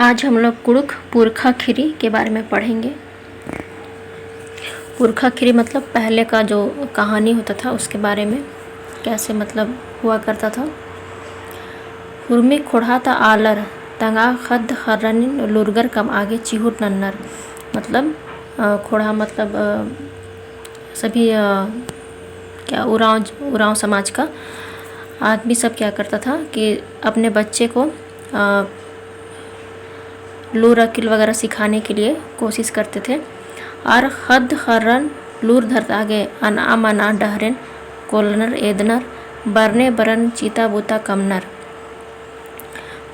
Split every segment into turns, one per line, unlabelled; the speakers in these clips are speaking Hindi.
आज हम लोग कुड़ुख पुरखा खिरी के बारे में पढ़ेंगे। पुरखा खिरी मतलब पहले का जो कहानी होता था उसके बारे में, कैसे मतलब हुआ करता था। हुर्मी खोढ़ाता आलर तंगा खद खर्रनिन लुरगर कम आगे चिहुर नन्नर। मतलब खोढ़ा मतलब सभी क्या उरांव समाज का आदमी सब क्या करता था कि अपने बच्चे को लूर अकिल वगैरह सिखाने के लिए कोशिश करते थे। और खद खर्रन लूर धरत आगे अना मना डहरेन कोलनर एदनर बरने बरन चीता बूता कमनर।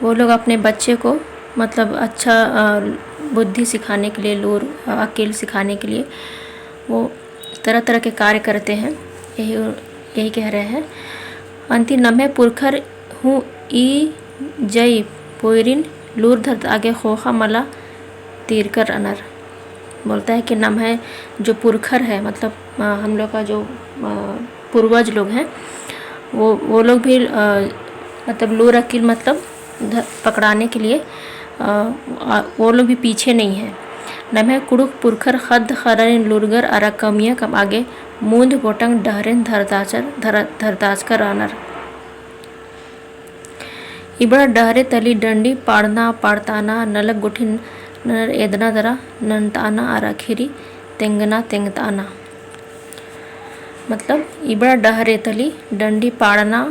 वो लोग अपने बच्चे को मतलब अच्छा बुद्धि सिखाने के लिए, लूर अकिल सिखाने के लिए वो तरह तरह के कार्य करते हैं। यही कह रहे हैं। अंति नम्हे पुरखर हूँ ई जय पोयरिन लूर धरत आगे खोखा मला तीरकर अनर। बोलता है कि नम्हे जो पुरखर है मतलब हम लोग का जो पूर्वज लोग हैं वो लोग भी मतलब लूर अकिल मतलब पकड़ाने के लिए वो लोग भी पीछे नहीं है। नम्हे कुड़ुक पुरखर खद खरन लुरगर अरा कमिया कम आगे मूंद गोटंग डहरेन धरताचकर अनर। इबड़ा डहरे तली डंडी पाड़ना पाड़ताना नलक गुठिन नर एदना दरा ननताना आरा खिरी तेंगना तेंगताना। मतलब इबड़ा डहरे तली डंडी पाड़ना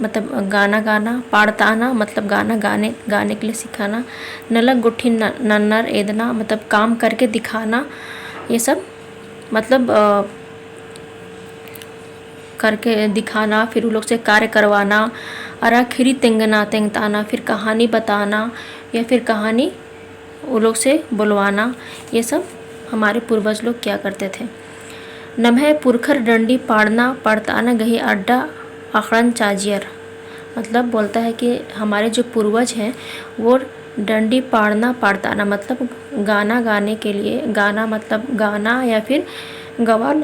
मतलब गाना गाना, पाड़ताना मतलब गाना गाने के लिए सिखाना, नलक गुठिन नन्नर एदना मतलब काम करके दिखाना, ये सब मतलब करके दिखाना, फिर उन लोग से कार्य करवाना। अरा खिरी तेंगना तेंगताना फिर कहानी बताना या फिर कहानी वो लोग से बुलवाना, ये सब हमारे पूर्वज लोग क्या करते थे। नम्हे पुरखर डंडी पाड़ना पड़ताना गही अड्डा अखड़न चाजियर। मतलब बोलता है कि हमारे जो पूर्वज हैं वो डंडी पाड़ना पाड़ताना मतलब गाना गाने के लिए, गाना मतलब गाना या फिर गवाल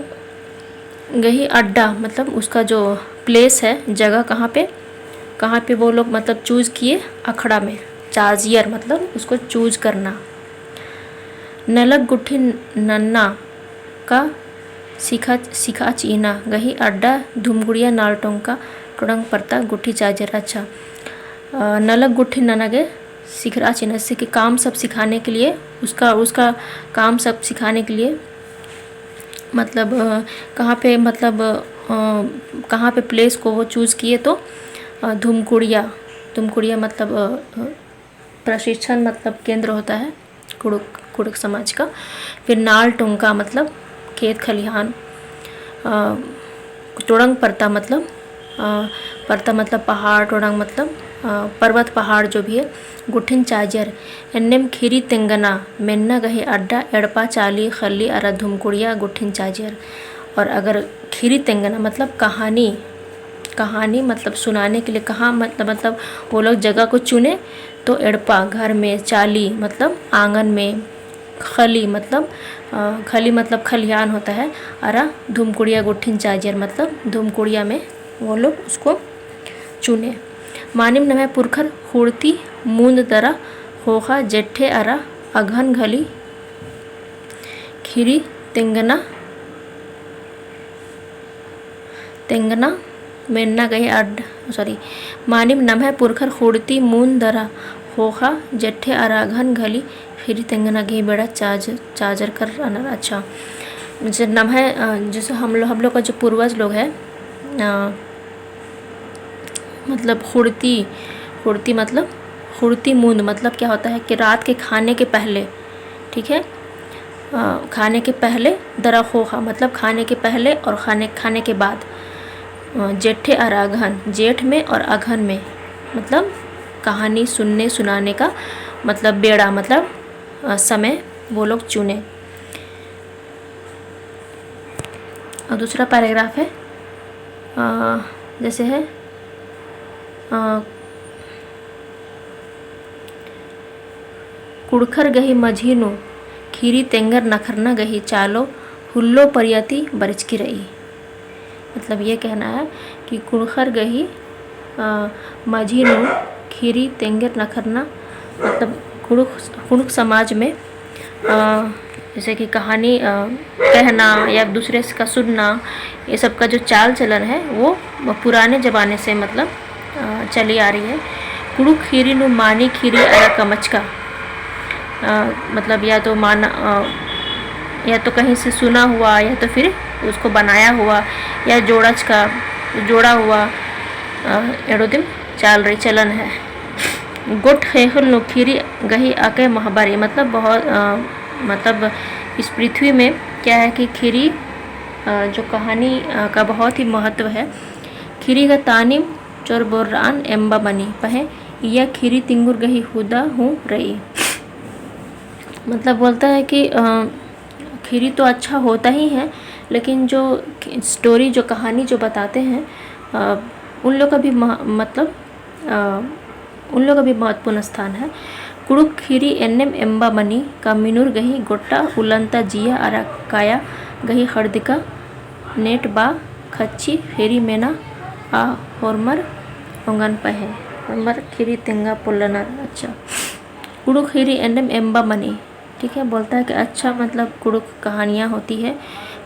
गही अड्डा मतलब उसका जो प्लेस है, जगह कहाँ पे वो लोग मतलब चूज़ किए, अखड़ा में। चाजियर मतलब उसको चूज करना। नलक गुट्ठी नन्ना का सिखा चीना गही अड्डा धुमगुड़िया नालटों का टुड़ंग परता गुट्ठी चाजियर। अच्छा, नलक गुट्ठी नन्ना के सिखरा चीना से कि काम सब सिखाने के लिए, उसका काम सब सिखाने के लिए मतलब कहाँ पे मतलब कहाँ पे प्लेस को वो चूज़ किए तो धुमकुड़िया मतलब प्रशिक्षण मतलब केंद्र होता है कुड़ुक समाज का। फिर नाल टोंका मतलब खेत खलिहान, टोड़ंग परता मतलब पहाड़, टोड़ंग मतलब पर्वत पहाड़ जो भी है। गुठिन चाजर एन्नेम खीरी तेंगना मेन्ना गहे अड्डा एड़पा चाली खली अरा धुमकुड़िया गुठिन चाजर। और अगर खीरी तेंगना मतलब कहानी मतलब सुनाने के लिए, कहाँ मतलब वो लोग जगह को चुने तो एड़पा घर में, चाली मतलब आंगन में, खली मतलब खलिहान होता है, अरा धुमकुड़िया गुठिन चाजियर मतलब धुमकुड़िया में वो लोग उसको चुने। मानिम नम्हे पुरखर हुड़ती मूंद दरा होखा जेठे अरा अघन घली खीरी तेंगना मेन्ना गए मानिम नम्हे पुरखर हुड़ती मूंद दरा होखा जेठे अरा अघन घली खीरी तेंगना गई बेड़ा चाजर कर अनर। अच्छा, जैसे नम्हे जैसे हम लोग का जो पूर्वज लोग है मतलब हुड़ती मतलब हुड़ती मूंद मतलब क्या होता है कि रात के खाने के पहले, ठीक है, खाने के पहले, दरा खोखा मतलब खाने के पहले और खाने के बाद, जेठे और अघन जेठ में और अघन में मतलब कहानी सुनाने का मतलब बेड़ा मतलब समय वो लोग चुने। और दूसरा पैराग्राफ है जैसे है कुड़खर गही मझीनो खीरी तेंगर नखरना गही चालो हुल्लो परियति बरचकी रही। मतलब ये कहना है कि कुड़खर गही मझीनो खीरी तेंगर नखरना मतलब कुड़ुक समाज में जैसे कि कहानी कहना या दूसरे का सुनना, ये सब का जो चाल चलन है वो पुराने ज़माने से मतलब चली आ रही है। कुड़ुक खीरी नु मानी खीरी अरा कमच का मतलब या तो माना या तो कहीं से सुना हुआ या तो फिर उसको बनाया हुआ या जोड़ा हुआ एड़ोदिम चाल रही चलन है। गोट हेहुल नु खीरी गही आके महाबारी मतलब बहुत मतलब इस पृथ्वी में क्या है कि खीरी जो कहानी का बहुत ही महत्व है। खीरी का तानिम चोर बोर्रान एम्बा बनी पहे यह खीरी तिंगुर गही हुदा हूँ रही। मतलब बोलता है कि खीरी तो अच्छा होता ही है, लेकिन जो स्टोरी जो कहानी जो बताते हैं उन लोग का भी मतलब उन लोग का भी महत्वपूर्ण स्थान है। कुड़ुक खीरी एन्नेम एम्बा मनी का मिनुर गही गोट्टा उलंता जिया अरा काया गही हर्दिका नेट बा खच्ची फेरी मेना आ होरमर ओंगन पहे होरमर खीरी तेंगा पुल्लनर। अच्छा, कुड़ुक खीरी एन्नेम एम्बा मनी, ठीक है, बोलता है कि अच्छा मतलब कुड़ुक कहानियाँ होती है।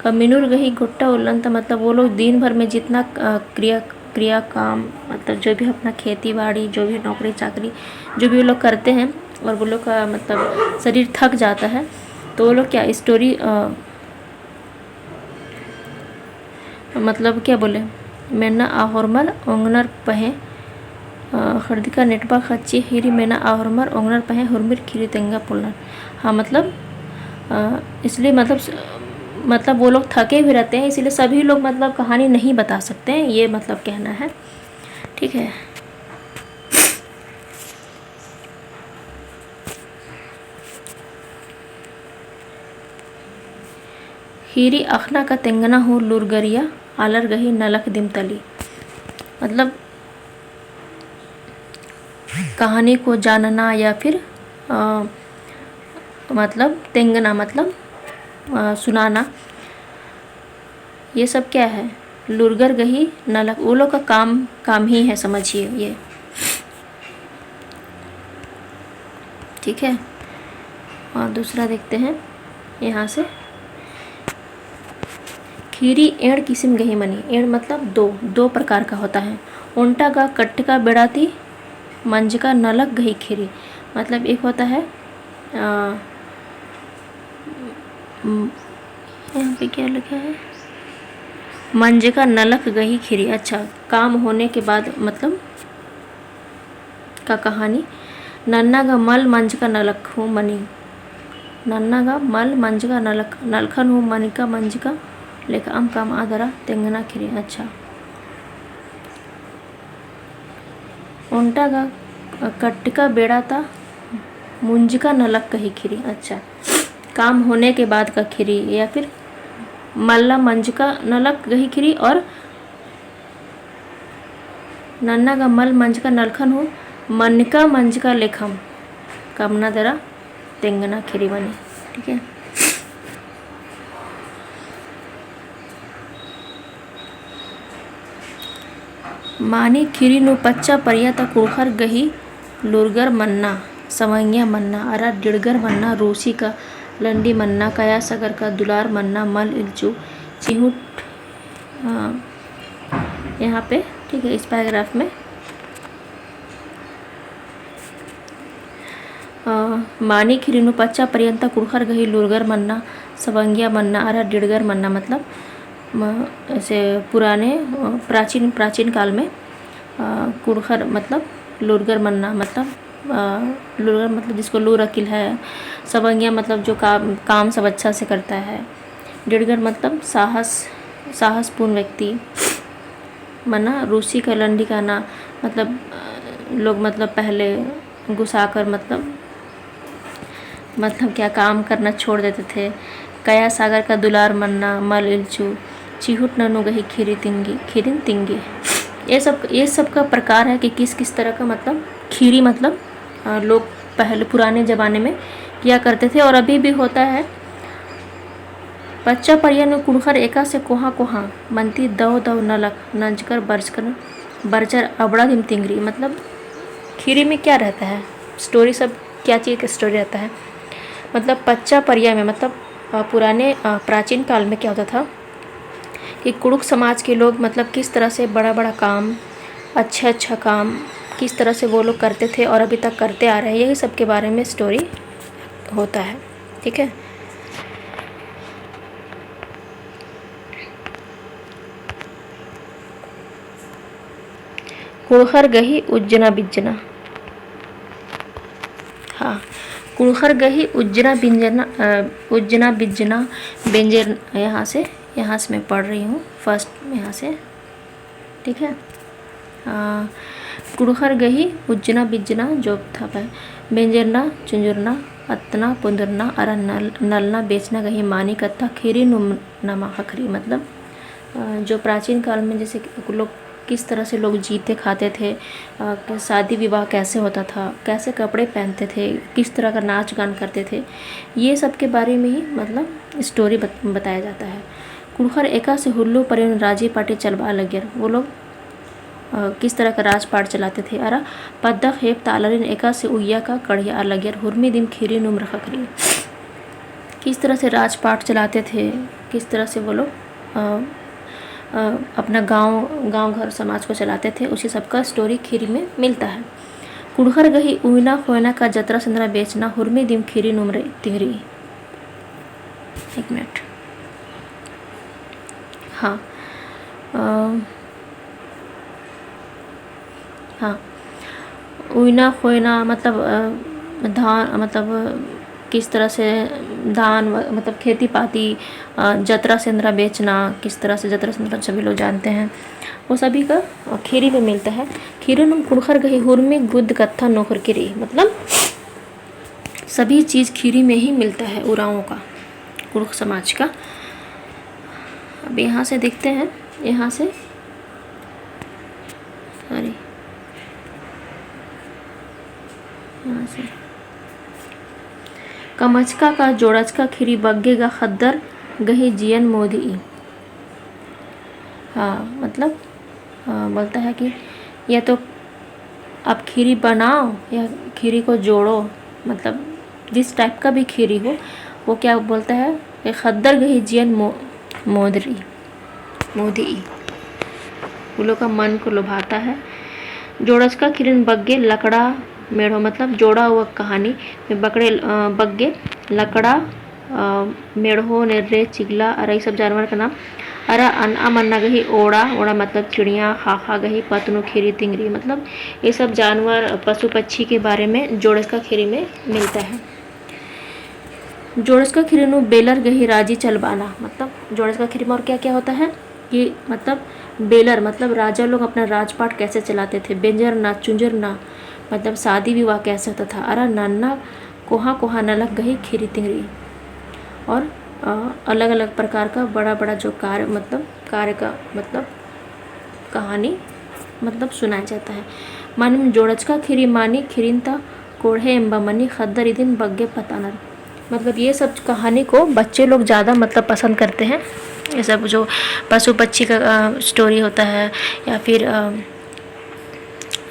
का मिनुर गही गोट्टा उलंता मतलब वो लोग दिन भर में जितना क्रिया काम मतलब जो भी अपना खेती बाड़ी जो भी नौकरी चाकरी जो भी वो लोग करते हैं और वो लोग का मतलब शरीर थक जाता है, तो वो लोग क्या स्टोरी मतलब क्या बोले मेना आहोरमर ओंगनर पहे हर्दिका नेटबा खच्ची हीरी मेना आहोरमर ओंगनर पहे हुरमिर खीरी तेंगा पुलनर। हाँ मतलब इसलिए मतलब वो लोग थके भी रहते हैं, इसीलिए सभी लोग मतलब कहानी नहीं बता सकते हैं, ये मतलब कहना है, ठीक है। हीरी अखना का तेंगना हो लुरगरिया आलर गही नलक दिमतली मतलब कहानी को जानना या फिर मतलब तेंगना मतलब सुनाना, ये सब क्या है लुरगर गही नलक वो लोग का काम ही है, समझिए ये, ठीक है। और दूसरा देखते हैं यहाँ से। खीरी एड़ किस्म गही मनी, एड़ मतलब दो प्रकार का होता है। उंटा का कट्ट का बेड़ाती मंज का नलक गही खीरी मतलब एक होता है यहाँ पे क्या लिखा है मंज का नलक गही खीरी। अच्छा, काम होने के बाद मतलब का कहानी। नन्ना का मल मंज का नलक हूँ मनी, नन्ना का मल मंज का नलखन हूँ मनी का मंज का लेखा अम काम आदरा तेंगना खीरी। अच्छा, उंटा का कट्टिका बेड़ा था मुंज का नलक कही खीरी। अच्छा, काम होने के बाद का खीरी या फिर मल्ला मंज का नलक गही खीरी और नन्ना का मल मंज का नलखन हो मन का मंज का लेखम कामना दरा तेंगना खीरी बनी, ठीक है। मानी खीरी नु पच्चा परिया तक कुड़खर गही लुरगर मन्ना सवंगिया मन्ना अरा डिड़गर मन्ना रूसी का लंडी मन्ना कया सगर का दुलार मन्ना मल इल्चू चिहुट यहाँ पे, ठीक है। इस पैराग्राफ में मानी खिरीनु पच्चा पर्यंत कुड़खर गही लुरगर मन्ना सवंगिया मन्ना अरा डिड़गर मन्ना मतलब ऐसे पुराने प्राचीन काल में कुड़खर मतलब लुरगर मन्ना मतलब लुरगर मतलब जिसको लूर अकिल है, सवंगिया मतलब जो काम सब अच्छा से करता है, डिड़गर मतलब साहसपूर्ण व्यक्ति मना रूसी का लंडी का ना मतलब लोग मतलब पहले घुसाकर मतलब क्या काम करना छोड़ देते थे। कया सागर का दुलार मन्ना मल इल्चू चिहुट ननु गही खीरिन तिंगी। ये सब का प्रकार है कि किस तरह का मतलब खीरी मतलब लोग पहले पुराने ज़माने में किया करते थे और अभी भी होता है। बच्चा परियन कुड़खर एका से कोहा मनती दव नलक नंजकर बरचर अबड़ा दिम तिंगरी मतलब खीरी में क्या रहता है, स्टोरी सब क्या चीज़ का स्टोरी रहता है, मतलब पच्चा परिया में, मतलब पुराने प्राचीन काल में क्या होता था कि कुड़ुक समाज के लोग मतलब किस तरह से बड़ा बड़ा काम, अच्छा काम किस तरह से वो लोग करते थे और अभी तक करते आ रहे हैं, यही सब के बारे में स्टोरी होता है। ठीक है। कुड़हर गही उज्जना बिज्जना। हाँ, कुड़हर गही उज्जना बिंजना, उज्जना बिज्जना व्यंजन, यहाँ से मैं पढ़ रही हूँ फर्स्ट में यहाँ से। ठीक है। कुड़हर गही उज्जना बिज्जना जो था व्यंजरना चुंजुरना अतना पुंदरना अरा नलना बेचना गही मानी कत्था खीरी नमा खखरी। मतलब जो प्राचीन काल में जैसे लोग किस तरह से लोग जीते खाते थे, शादी विवाह कैसे होता था, कैसे कपड़े पहनते थे, किस तरह का नाच गान करते थे, ये सब के बारे में ही मतलब स्टोरी बताया जाता है। कुड़हर एका से हुल्लू परिन राजी पाटे चलवा लगे, वो लोग किस तरह का राजपाट चलाते थे। अरा पद्दा खेप तालरिन एका से उइया का कढ़िया लगे हुर्मी दिन खीरी नुम्र खखरी। किस तरह से राजपाट चलाते थे, किस तरह से वो लोग अपना गांव घर समाज को चलाते थे, उसी सब का स्टोरी खीरी में मिलता है। कुड़हर गही उइना खोयना का जतरा संदरा बेचना हुर्मी दिम खीरी नुम्र तिहरी। एक मिनट। हाँ, हाँ, उइना खोयना मतलब धान, मतलब किस तरह से धान मतलब खेती पाती, जतरा सेंद्रा बेचना, किस तरह से जतरा सेंद्रा सभी लोग जानते हैं, वो सभी का खीरी में मिलता है। खीरी नुम कुड़हर गही हुर्मी गुद्द कत्था नोखर किरी, मतलब सभी चीज़ खीरी में ही मिलता है उरावों का, कुड़ुक समाज का। अब यहाँ से देखते हैं, यहाँ से सॉरी, यहाँ से कमचका का जोड़चका खीरी बग्गेगा खद्दर गही जियन मोदी। हाँ, मतलब बोलता है कि या तो आप खीरी बनाओ या खीरी को जोड़ो, मतलब जिस टाइप का भी खीरी हो, वो क्या बोलता है कि खद्दर गही जियन मोदी, वो लोग का मन को लुभाता है। जोड़चका खीरन बग्गे लकड़ा मेढ़ो, मतलब जोड़ा हुआ कहानी में बग्गे लकड़ा मेढ़ो निर्रे चिगला अरे सब जानवर का नाम। अरा अन्ना मन्ना गही ओड़ा मतलब चिड़िया, खाखा गही पतनु खीरी तिंगरी, मतलब ये सब जानवर पशु पक्षी के बारे में जोड़चका खीरी में मिलता है। जोड़चका खीरी नु बेलर गही राजी चलबाना, मतलब जोड़चका खीरी में और क्या क्या होता है कि मतलब बेलर मतलब राजा लोग अपना राजपाट कैसे चलाते थे, बेंजरना चुंजरना मतलब शादी विवाह कैसे होता था। अरा नन्ना कोहा नलक गही खीरी तिंगरी, और अलग अलग प्रकार का बड़ा बड़ा जो कार्य का मतलब कहानी मतलब सुनाया जाता है। मन जोड़चका खीरी मानी खीरिनता कोढ़े एम्बा मनी खद्दर इदिन बग्गे पतानर, मतलब ये सब कहानी को बच्चे लोग ज़्यादा मतलब पसंद करते हैं। ये सब जो पशु पक्षी का स्टोरी होता है, या फिर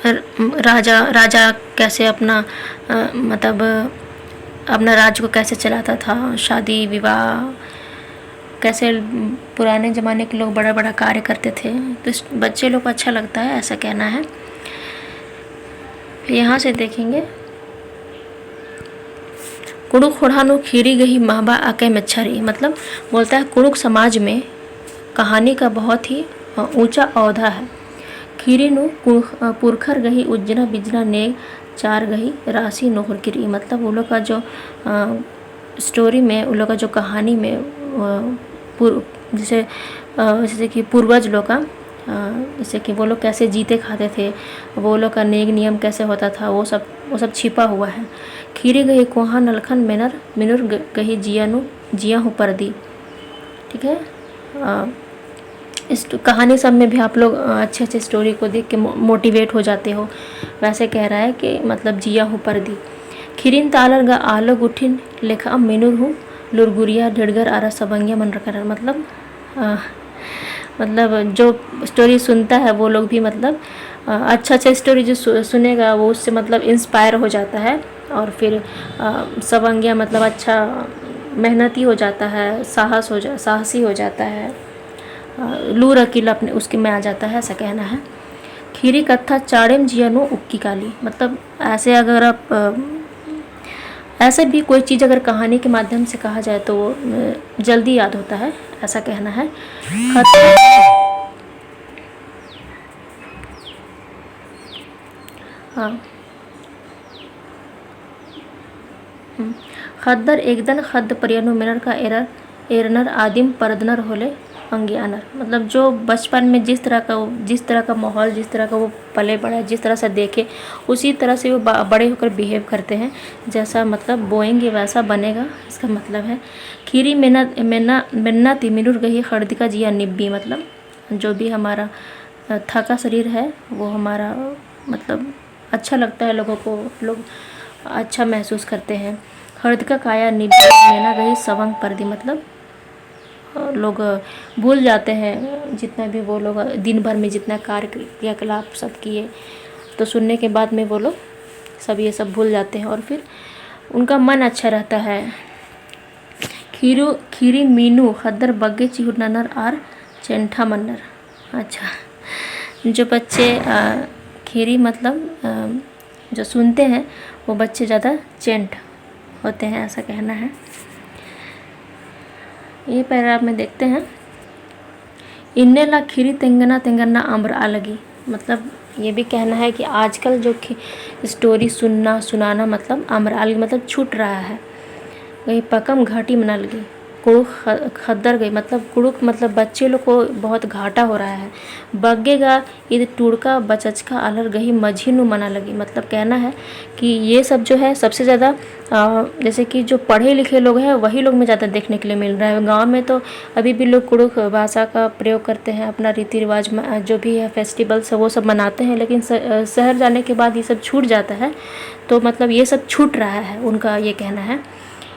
राजा कैसे अपना मतलब अपना राज्य को कैसे चलाता था, शादी विवाह कैसे पुराने ज़माने के लोग बड़ा बड़ा कार्य करते थे, तो बच्चे लोग को अच्छा लगता है, ऐसा कहना है। यहाँ से देखेंगे कुड़ुक खोड़ानु खीरी गही महबा आके मच्छरी, मतलब बोलता है कुड़ुक समाज में कहानी का बहुत ही ऊंचा औधा है। खीरी नु पुरखर गही उज्जना बिजना ने चार गही राशि नोहर किरी, मतलब वो लोग का जो स्टोरी में, उन लोग का जो कहानी में जैसे कि पूर्वज लोग का जैसे कि वो लोग कैसे जीते खाते थे, वो लोग का नेक नियम कैसे होता था, वो सब छिपा हुआ है। खीरी गही कोहा नलखन मिनुर गही जिया हूँ परदी। ठीक है। इस कहानी सब में भी आप लोग अच्छे अच्छे स्टोरी को देख के मोटिवेट हो जाते हो। वैसे कह रहा है कि मतलब जिया हूँ परदी। खीरिन तालर गा आलोग उठिन लेखा मिनुर हूँ लुरगुरिया ढिड़गर आरा सबंगिया मन रखा, मतलब जो स्टोरी सुनता है वो लोग भी मतलब अच्छा स्टोरी जो सुनेगा वो उससे मतलब इंस्पायर हो जाता है और फिर सवंग्या मतलब अच्छा मेहनती हो जाता है, साहसी हो जाता है, लूर अकील अपने उसके में आ जाता है, ऐसा कहना है। खीरी कथा चाड़ेम जियनो उक्की काली, मतलब ऐसे अगर आप ऐसे भी कोई चीज़ अगर कहानी के माध्यम से कहा जाए तो वो जल्दी याद होता है, ऐसा कहना है। हाँ, खद्दर एकदन खद्द परियनु मिनर का एरनर आदिम परदनर होले अंग्यानर, मतलब जो बचपन में जिस तरह का माहौल, जिस तरह का वो पले बड़ा, जिस तरह से देखे उसी तरह से वो बड़े होकर बिहेव करते हैं, जैसा मतलब बोएंगे वैसा बनेगा, इसका मतलब है। खीरी मेन्ना तिमिरुर गही खर्दिका जिया निब्बी, मतलब जो भी हमारा थका शरीर है वो हमारा मतलब अच्छा लगता है, लोगों को लोग अच्छा महसूस करते हैं। हर्द का काया निब्बी मेना गई सवंग पर्दी, मतलब लोग भूल जाते हैं जितना भी वो लोग दिन भर में जितना कार्य क्रियाकलाप सब किए, तो सुनने के बाद में वो लोग सब ये सब भूल जाते हैं और फिर उनका मन अच्छा रहता है। खीरी मीनू खद्दर बग्गे चिहुर ननर आर चेंठा मन्नर, अच्छा जो बच्चे खीरी मतलब जो सुनते हैं वो बच्चे ज़्यादा चेंट होते हैं, ऐसा कहना है। ये पैराग्राफ में देखते हैं। इन्ने ला खीरी तेंगना अम्र आलगी, मतलब ये भी कहना है कि आजकल जो स्टोरी सुनाना मतलब अम्र आलगी मतलब छूट रहा है। वही पकम घाटी मना लगी, कुड़ुक खद्दर गई, मतलब कुड़ुक मतलब बच्चे लोग को बहुत घाटा हो रहा है। बग्गेगा ये टुड़का बचचका अलर गही मझीनु मना लगी, मतलब कहना है कि ये सब जो है सबसे ज़्यादा जैसे कि जो पढ़े लिखे लोग हैं वही लोग में ज़्यादा देखने के लिए मिल रहा है। गांव में तो अभी भी लोग कुड़ुक भाषा का प्रयोग करते हैं, अपना रीति रिवाज में जो भी है फेस्टिवल्स है वो सब मनाते हैं, लेकिन शहर जाने के बाद ये सब छूट जाता है, तो मतलब ये सब छूट रहा है, उनका ये कहना है।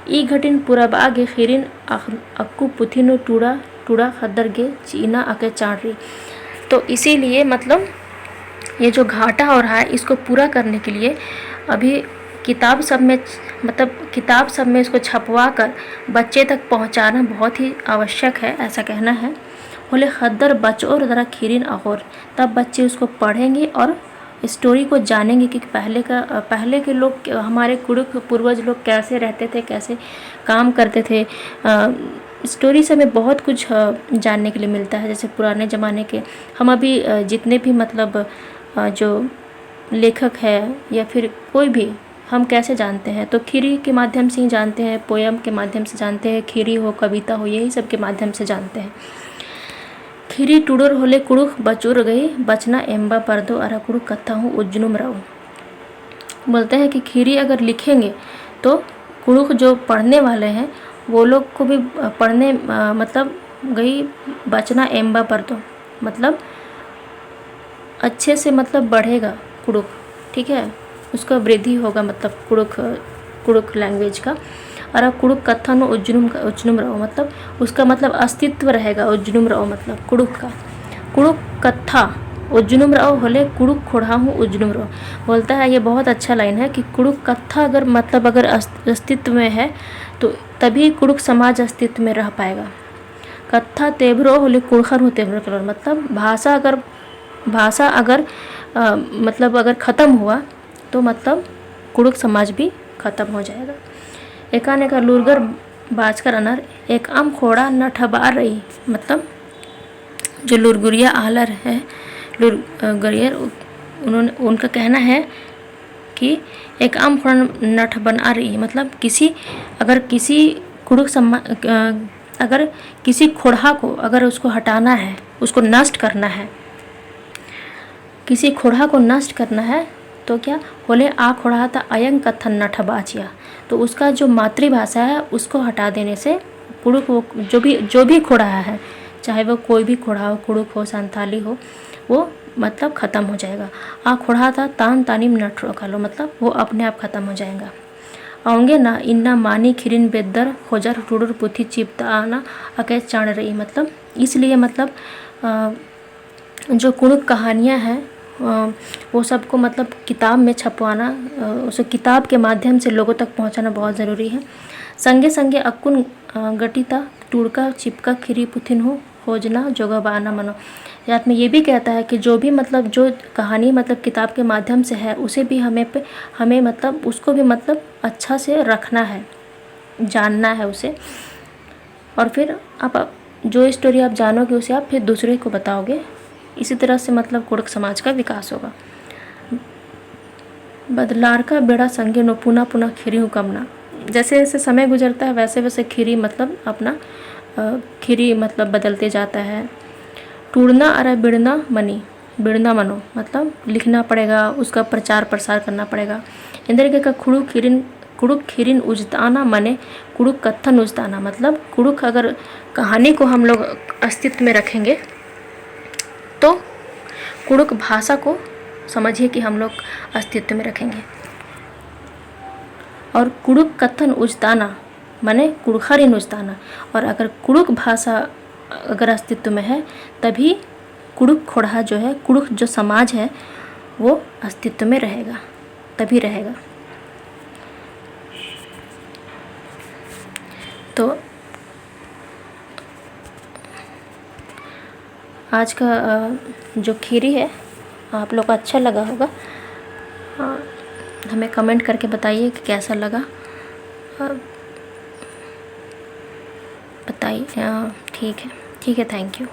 ई घटिन पूरब आगे खीरिन अक्कू पुथिनो टूड़ा खद्दर गे चीना आके चाँड़ी, तो इसीलिए मतलब ये जो घाटा हो रहा है इसको पूरा करने के लिए अभी किताब सब में इसको छपवा कर बच्चे तक पहुंचाना बहुत ही आवश्यक है, ऐसा कहना है। बोले खद्दर बचोर ज़रा खीरिन अहोर, तब बच्चे उसको पढ़ेंगे और स्टोरी को जानेंगे कि पहले के लोग हमारे कुड़ुक पूर्वज लोग कैसे रहते थे, कैसे काम करते थे। स्टोरी से हमें बहुत कुछ जानने के लिए मिलता है, जैसे पुराने ज़माने के हम अभी जितने भी मतलब जो लेखक है या फिर कोई भी हम कैसे जानते हैं, तो खीरी के माध्यम से ही जानते हैं, पोयम के माध्यम से जानते हैं, खीरी हो कविता हो यही सब के माध्यम से जानते हैं। खीरी टूडोर होले कुड़ुक बचोर गई बचना एम्बा पर्दो अरा कुड़ुक कथा हूँ उज्जुनुम राव, बोलते हैं कि खीरी अगर लिखेंगे तो कुड़ुक जो पढ़ने वाले हैं वो लोग को भी पढ़ने मतलब गई बचना एम्बा पर्दो, मतलब अच्छे से मतलब बढ़ेगा कुड़ुक, ठीक है, उसका वृद्धि होगा, मतलब कुड़ुक लैंग्वेज का। और कुड़ुक कथा नो उज्जुनुम रहो, मतलब उसका मतलब अस्तित्व रहेगा। उज्जुनुम रहो मतलब कुड़ुक का, कुड़ुक कथा उज्जुनुम रहो होले कुड़ुक खोड़ा हूँ उज्जुनुम रहो, बोलता है ये बहुत अच्छा लाइन है कि कुड़ुक कथा अगर मतलब अगर अस्तित्व में है तो तभी कुड़ुक समाज अस्तित्व में रह पाएगा। कथा तेभरो होले कुड़खर हो तेभरो कलर, मतलब भाषा अगर मतलब अगर ख़त्म हुआ तो मतलब कुड़ुक समाज भी ख़त्म हो जाएगा। एकाने का लुरगर बाजकर अनर एक आम खोड़ा न ठबार रही, मतलब जो लुरगुरिया आलर है लुरगुरियर उनका कहना है कि एक आम खोड़ा नठ बना रही, मतलब अगर किसी खोड़ा को अगर उसको हटाना है, उसको नष्ट करना है, किसी खोड़ा को नष्ट करना है तो क्या बोले आ खोड़ा था अयंग कथन नठ बाचिया, तो उसका जो मातृभाषा है उसको हटा देने से कुड़ुक वो जो भी खोड़ा है, चाहे वो कोई भी खोड़ा हो, कुड़ुक हो संथाली हो, वो मतलब ख़त्म हो जाएगा। आ खोड़ा था तान तानिम नठ रोका लो, मतलब वो अपने आप ख़त्म हो जाएगा। आऊँगे ना इन्ना मानी खिरिन बेदर खोजर टूडर पुथी चिपता आना अके चाण रही, मतलब इसलिए मतलब जो कुड़ुक कहानियाँ हैं वो सबको मतलब किताब में छपवाना, उसे किताब के माध्यम से लोगों तक पहुंचाना बहुत ज़रूरी है। संगे संगे अक्कुन गटिता टुड़का चिपका खिरी पुथिन हो जना जोगबाना मनो। याद में ये भी कहता है कि जो भी मतलब जो कहानी मतलब किताब के माध्यम से है उसे भी हमें मतलब उसको भी मतलब अच्छा से रखना है, जानना है उसे। और फिर आप जो स्टोरी आप जानोगे उसे आप फिर दूसरे को बताओगे। इसी तरह से मतलब कुड़क समाज का विकास होगा। बदलार का बेड़ा संगे नो पुनः पुनः खीरी हुकमना। जैसे जैसे समय गुजरता है वैसे वैसे खीरी मतलब अपना खीरी मतलब बदलते जाता है। टूड़ना अरे बिड़ना बिड़ना मनो मतलब लिखना पड़ेगा, उसका प्रचार प्रसार करना पड़ेगा। इंद्र का कुड़ुक खीरिन उजताना मने कुड़ुक कत्थन उजताना, मतलब कुड़ुक अगर कहानी को हम लोग अस्तित्व में रखेंगे तो कुड़ुक भाषा को समझिए कि हम लोग अस्तित्व में रखेंगे। और कुड़ुक कथन उजताना माने कुड़खरिन उजताना, और अगर कुड़ुक भाषा अगर अस्तित्व में है तभी कुड़ुक खोड़हा जो है, कुड़ुक जो समाज है वो अस्तित्व में रहेगा, तभी रहेगा। तो आज का जो खीरी है आप लोग को अच्छा लगा होगा। हमें कमेंट करके बताइए कि कैसा लगा, बताइए। ठीक है, थैंक यू।